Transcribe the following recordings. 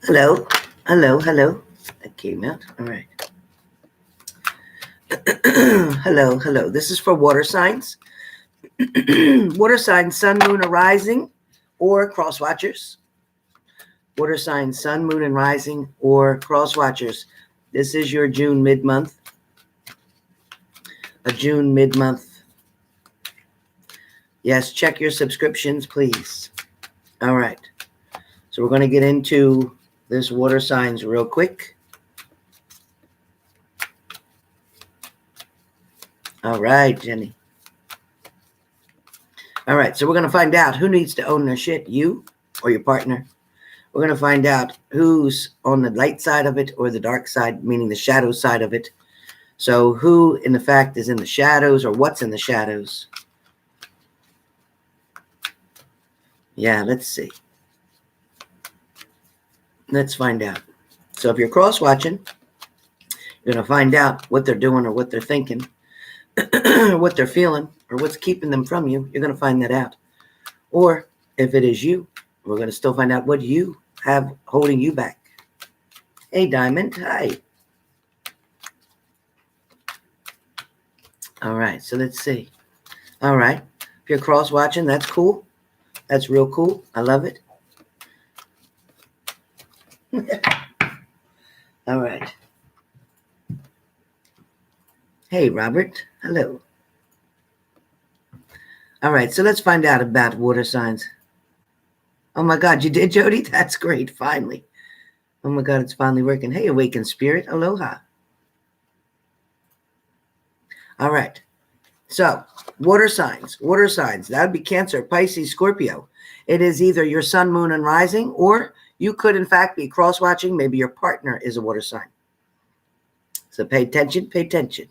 Hello, hello, hello. That came out. All right. Hello, hello. This is for water signs. Water signs, sun, moon, or rising, or cross watchers. Water signs, sun, moon, and rising, or cross watchers. This is your June mid-month. A June mid-month. Yes, check your subscriptions, please. All right. So we're going to get into this water signs real quick. All right, Jenny. All right, so we're going to find out who needs to own their shit, you or your partner. We're going to find out who's on the light side of it or the dark side, meaning the shadow side of it. So who, in the fact, is in the shadows or what's in the shadows? Yeah, let's see. Let's find out. So if you're cross-watching, you're going to find out what they're doing or what they're thinking, or what they're feeling, or what's keeping them from you. You're going to find that out. Or if it is you, we're going to still find out what you have holding you back. Hey, Diamond. Hi. All right, so let's see. All right. If you're cross-watching, that's cool. That's real cool. I love it. All right. Hey, Robert. Hello. All right, so let's find out about water signs. Oh, my God, you did, Jody? That's great, finally. Oh, my God, it's finally working. Hey, Awakened Spirit. Aloha. All right. So, water signs. Water signs. That would be Cancer, Pisces, Scorpio. It is either your sun, moon, and rising, or you could, in fact, be cross-watching. Maybe your partner is a water sign. So pay attention, pay attention.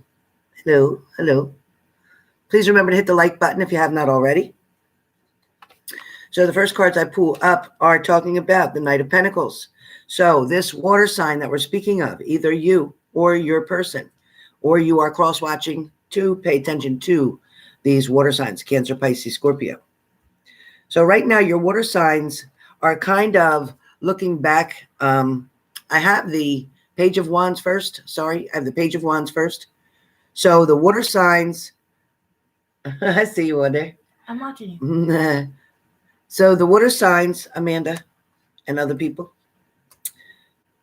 Hello, hello. Please remember to hit the like button if you have not already. So the first cards I pull up are talking about the Knight of Pentacles. So this water sign that we're speaking of, either you or your person, or you are cross-watching to pay attention to these water signs, Cancer, Pisces, Scorpio. So right now your water signs are kind of looking back. I have the Page of Wands first. Sorry, I have the Page of Wands first. So the water signs, I see you on there. I'm watching you. So the water signs, Amanda and other people,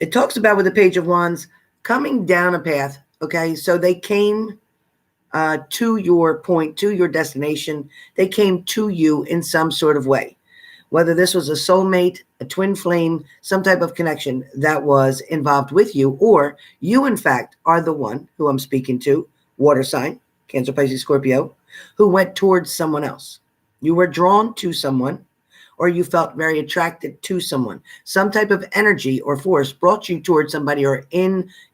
it talks about with the Page of Wands coming down a path. Okay, so they came to your point, to your destination. They came to you in some sort of way, whether this was a soulmate, a twin flame, some type of connection that was involved with you, or you, in fact, are the one who I'm speaking to, water sign, Cancer, Pisces, Scorpio, who went towards someone else. You were drawn to someone, or you felt very attracted to someone. Some type of energy or force brought you towards somebody or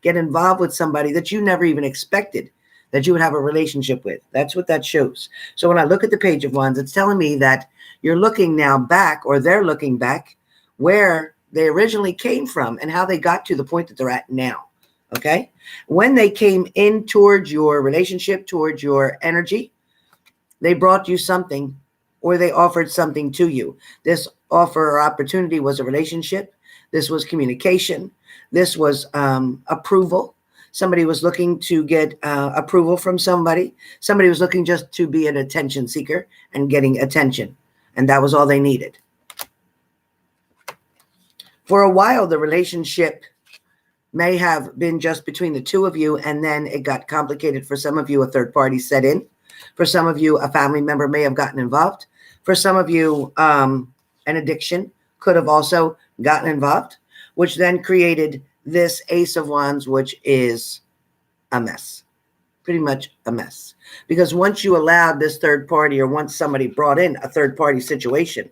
get involved with somebody that you never even expected that you would have a relationship with. That's what that shows. So when I look at the Page of Wands, it's telling me that you're looking now back, or they're looking back where they originally came from and how they got to the point that they're at now. Okay? When they came in towards your relationship, towards your energy, they brought you something, or they offered something to you. This offer or opportunity was a relationship. This was communication. This was approval. Somebody was looking to get approval from somebody. Somebody was looking just to be an attention seeker and getting attention. And that was all they needed. For a while, the relationship may have been just between the two of you, and then it got complicated. For some of you, a third party set in. For some of you, a family member may have gotten involved. For some of you, an addiction could have also gotten involved, which then created this Ace of Wands, which is a mess, pretty much a mess. Because once you allowed this third party, or once somebody brought in a third party situation,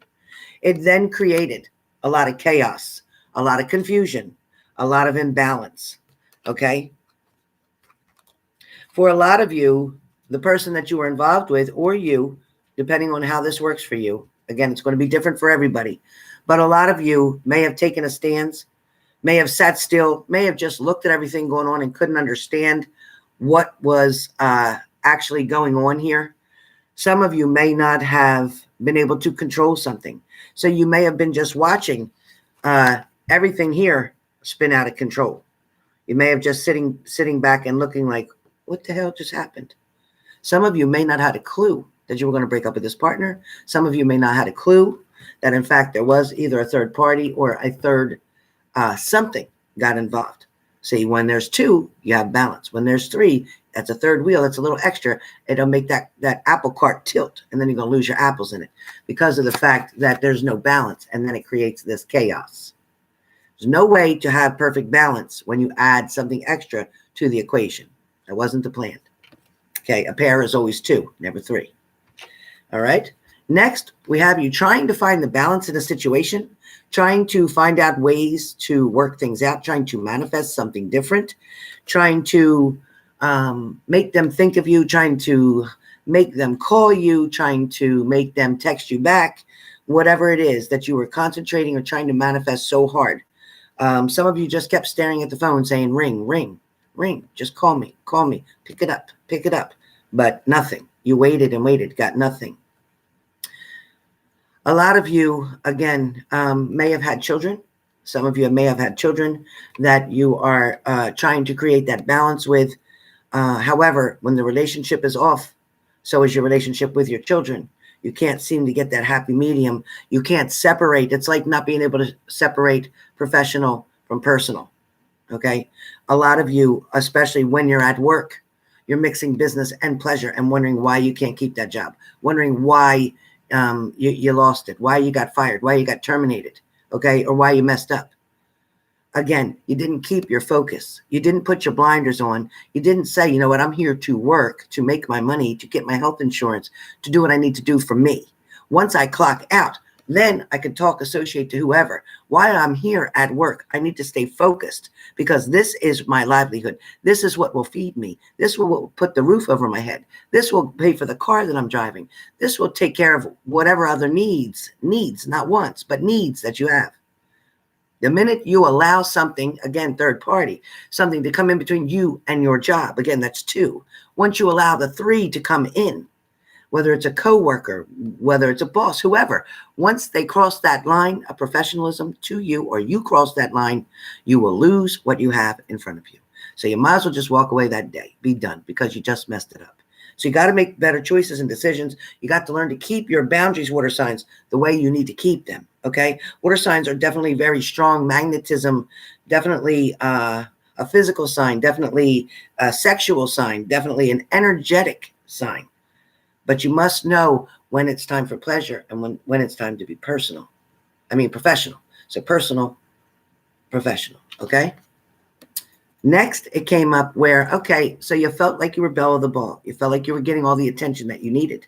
it then created a lot of chaos, a lot of confusion, a lot of imbalance, okay? For a lot of you, the person that you were involved with, or you, depending on how this works for you, again, it's going to be different for everybody, but a lot of you may have taken a stance, may have sat still, may have just looked at everything going on and couldn't understand what was actually going on here. Some of you may not have been able to control something. So you may have been just watching everything here spin out of control. You may have just sitting back and looking like, what the hell just happened? Some of you may not have had a clue that you were going to break up with this partner. Some of you may not have had a clue that, in fact, there was either a third party or a third something got involved. See, when there's two, you have balance. When there's three, that's a third wheel. That's a little extra. It'll make that apple cart tilt, and then you're going to lose your apples in it because of the fact that there's no balance, and then it creates this chaos. There's no way to have perfect balance when you add something extra to the equation. That wasn't the plan. Okay, a pair is always two, never three. All right. Next, we have you trying to find the balance in a situation, trying to find out ways to work things out, trying to manifest something different, trying to make them think of you, trying to make them call you, trying to make them text you back, whatever it is that you were concentrating or trying to manifest so hard. Some of you just kept staring at the phone saying, ring, ring, ring, just call me, pick it up, but nothing. You waited and waited, got nothing. A lot of you, again, may have had children. Some of you may have had children that you are trying to create that balance with. However, when the relationship is off, so is your relationship with your children. You can't seem to get that happy medium. You can't separate. It's like not being able to separate professional from personal. Okay. A lot of you, especially when you're at work, you're mixing business and pleasure and wondering why you can't keep that job, wondering why you lost it, why you got fired, why you got terminated, okay, or why you messed up. Again, you didn't keep your focus. You didn't put your blinders on. You didn't say, you know what, I'm here to work, to make my money, to get my health insurance, to do what I need to do for me. Once I clock out, then I can talk, associate to whoever. While I'm here at work, I need to stay focused because this is my livelihood. This is what will feed me. This will put the roof over my head. This will pay for the car that I'm driving. This will take care of whatever other needs, not wants, but needs that you have. The minute you allow something, again, third party, something to come in between you and your job, again, that's two. Once you allow the three to come in, whether it's a coworker, whether it's a boss, whoever, once they cross that line of professionalism to you or you cross that line, you will lose what you have in front of you. So you might as well just walk away that day, be done, because you just messed it up. So you got to make better choices and decisions. You got to learn to keep your boundaries, water signs, the way you need to keep them, okay? Water signs are definitely very strong magnetism, definitely a physical sign, definitely a sexual sign, definitely an energetic sign. But you must know when it's time for pleasure and when it's time to be professional. So personal, professional, okay? Next, it came up where, okay, so you felt like you were belle of the ball. You felt like you were getting all the attention that you needed.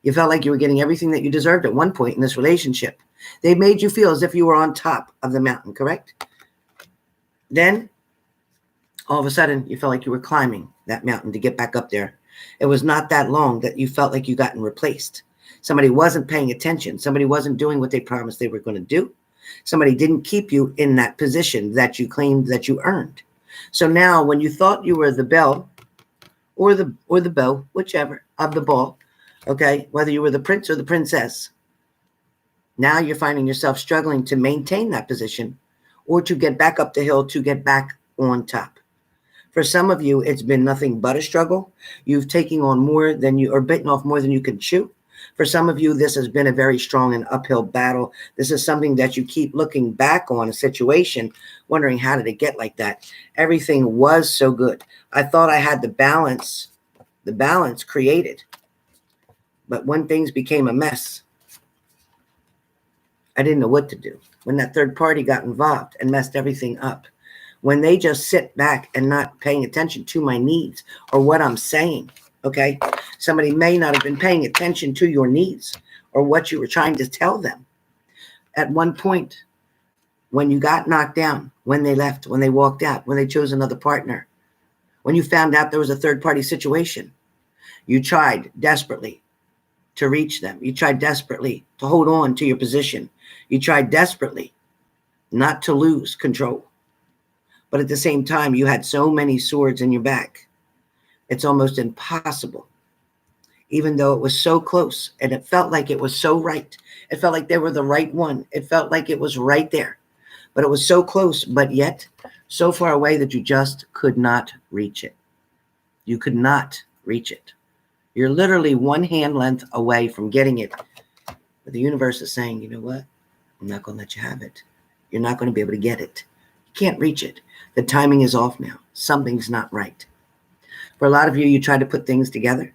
You felt like you were getting everything that you deserved at one point in this relationship. They made you feel as if you were on top of the mountain, correct? Then, all of a sudden, you felt like you were climbing that mountain to get back up there. It was not that long that you felt like you gotten replaced. Somebody wasn't paying attention. Somebody wasn't doing what they promised they were going to do. Somebody didn't keep you in that position that you claimed that you earned. So now when you thought you were the belle or the beau, whichever, of the ball, okay, whether you were the prince or the princess, now you're finding yourself struggling to maintain that position or to get back up the hill, to get back on top. For some of you, it's been nothing but a struggle. You've taken on more than you, or bitten off more than you can chew. For some of you, this has been a very strong and uphill battle. This is something that you keep looking back on a situation, wondering how did it get like that? Everything was so good. I thought I had the balance created. But when things became a mess, I didn't know what to do. When that third party got involved and messed everything up. When they just sit back and not paying attention to my needs or what I'm saying, okay? Somebody may not have been paying attention to your needs or what you were trying to tell them. At one point, when you got knocked down, when they left, when they walked out, when they chose another partner, when you found out there was a third-party situation, you tried desperately to reach them. You tried desperately to hold on to your position. You tried desperately not to lose control. But at the same time, you had so many swords in your back. It's almost impossible, even though it was so close and it felt like it was so right. It felt like they were the right one. It felt like it was right there. but it was so close, but yet so far away that you just could not reach it. You could not reach it. You're literally one hand length away from getting it. But the universe is saying, you know what? I'm not going to let you have it. You're not going to be able to get it. You can't reach it. The timing is off now. Something's not right. For a lot of you, you tried to put things together.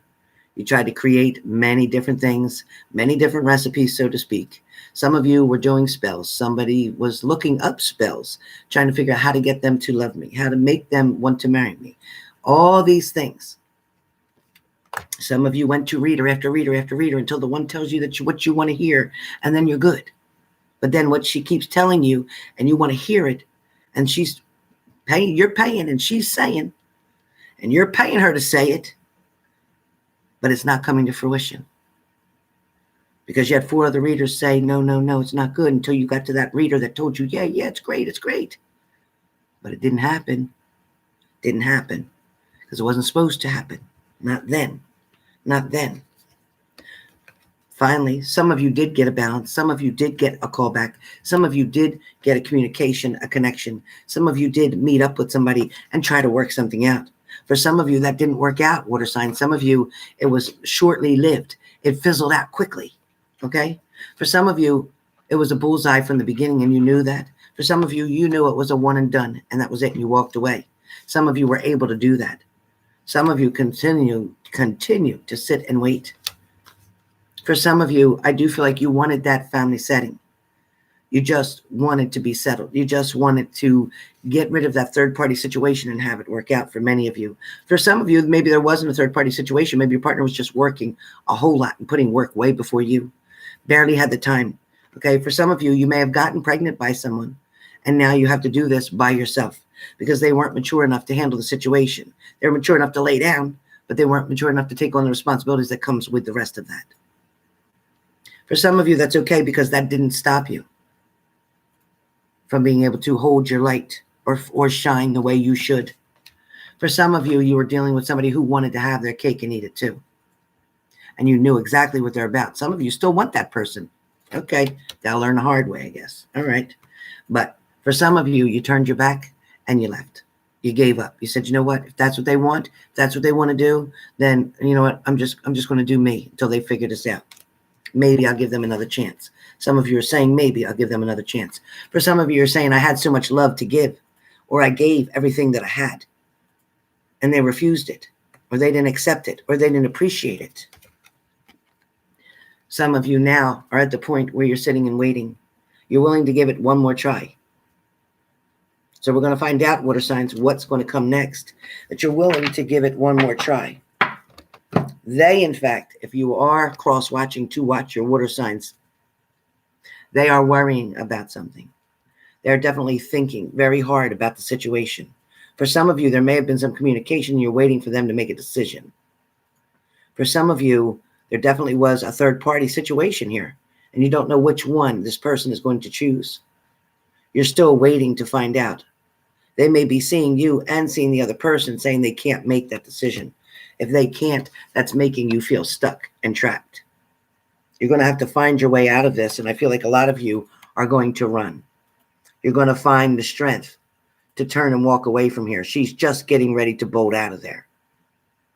You tried to create many different things, many different recipes, so to speak. Some of you were doing spells. Somebody was looking up spells, trying to figure out how to get them to love me, how to make them want to marry me. All these things. Some of you went to reader after reader after reader until the one tells you that what you want to hear, and then you're good. But then what she keeps telling you, and you want to hear it, and she's paying, you're paying, and she's saying, and you're paying her to say it, but it's not coming to fruition. Because you had 4 other readers say, no, no, no, it's not good, until you got to that reader that told you, yeah, it's great, it's great. But it didn't happen. Didn't happen. Because it wasn't supposed to happen. Not then. Not then. Finally, some of you did get a balance. Some of you did get a callback. Some of you did get a communication, a connection. Some of you did meet up with somebody and try to work something out. For some of you, that didn't work out, water signs. Some of you, it was shortly lived. It fizzled out quickly, okay? For some of you, it was a bullseye from the beginning and you knew that. For some of you, you knew it was a one and done and that was it and you walked away. Some of you were able to do that. Some of you continue to sit and wait. For some of you, I do feel like you wanted that family setting. You just wanted to be settled. You just wanted to get rid of that third-party situation and have it work out for many of you. For some of you, maybe there wasn't a third-party situation. Maybe your partner was just working a whole lot and putting work way before you. Barely had the time. Okay, for some of you, you may have gotten pregnant by someone, and now you have to do this by yourself because they weren't mature enough to handle the situation. They were mature enough to lay down, but they weren't mature enough to take on the responsibilities that comes with the rest of that. For some of you, that's okay because that didn't stop you from being able to hold your light or shine the way you should. For some of you, you were dealing with somebody who wanted to have their cake and eat it too. And you knew exactly what they're about. Some of you still want that person. Okay, they'll learn the hard way, I guess. All right. But for some of you, you turned your back and you left. You gave up. You said, you know what? If that's what they want, if that's what they want to do, then you know what? I'm just going to do me until they figure this out. Maybe I'll give them another chance. Some of you are saying, maybe I'll give them another chance. For some of you are saying, I had so much love to give, or I gave everything that I had, and they refused it, or they didn't accept it, or they didn't appreciate it. Some of you now are at the point where you're sitting and waiting. You're willing to give it one more try. So we're going to find out, water signs, what's going to come next, that you're willing to give it one more try. They, in fact, if you are cross-watching to watch your water signs, they are worrying about something. They're definitely thinking very hard about the situation. For some of you, there may have been some communication. You're waiting for them to make a decision. For some of you, there definitely was a third-party situation here, and you don't know which one this person is going to choose. You're still waiting to find out. They may be seeing you and seeing the other person, saying they can't make that decision. If they can't, that's making you feel stuck and trapped. You're going to have to find your way out of this, and I feel like a lot of you are going to run. You're going to find the strength to turn and walk away from here. She's just getting ready to bolt out of there.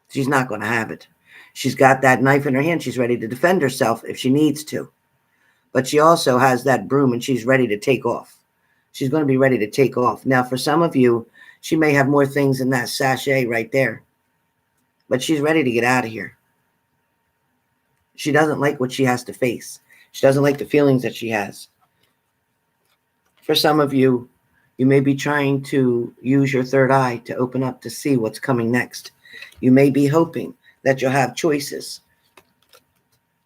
She's not going to have it. She's got that knife in her hand. She's ready to defend herself if she needs to. But she also has that broom, and she's ready to take off. She's going to be ready to take off. Now, for some of you, she may have more things in that sachet right there. But she's ready to get out of here. She doesn't like what she has to face. She doesn't like the feelings that she has. For some of you, you may be trying to use your third eye to open up to see what's coming next. You may be hoping that you'll have choices,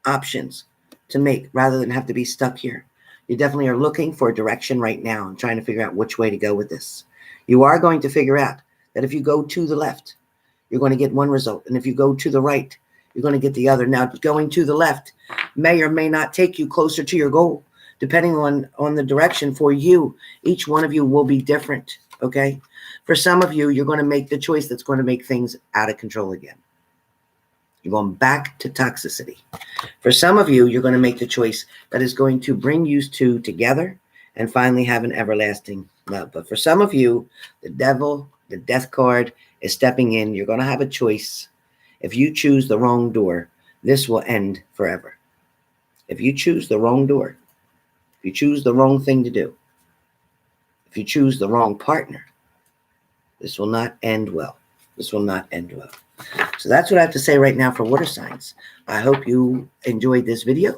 options to make rather than have to be stuck here. You definitely are looking for a direction right now and trying to figure out which way to go with this. You are going to figure out that if you go to the left, you're going to get one result. And if you go to the right, you're going to get the other. Now, going to the left may or may not take you closer to your goal, depending on the direction for you. Each one of you will be different, okay? For some of you, you're going to make the choice that's going to make things out of control again. You're going back to toxicity. For some of you, you're going to make the choice that is going to bring you two together and finally have an everlasting love. But for some of you, the devil, the death card is stepping in. You're going to have a choice. If you choose the wrong door, this will end forever. If you choose the wrong door, if you choose the wrong thing to do, if you choose the wrong partner, this will not end well. This will not end well. So that's what I have to say right now for water signs. I hope you enjoyed this video.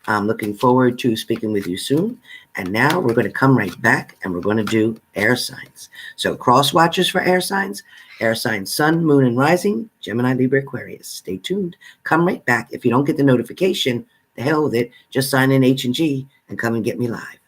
I'm looking forward to speaking with you soon. And now we're going to come right back and we're going to do air signs. So cross watchers for air signs Sun, Moon, and Rising, Gemini, Libra, Aquarius. Stay tuned. Come right back. If you don't get the notification, the hell with it. Just sign in H and G and come and get me live.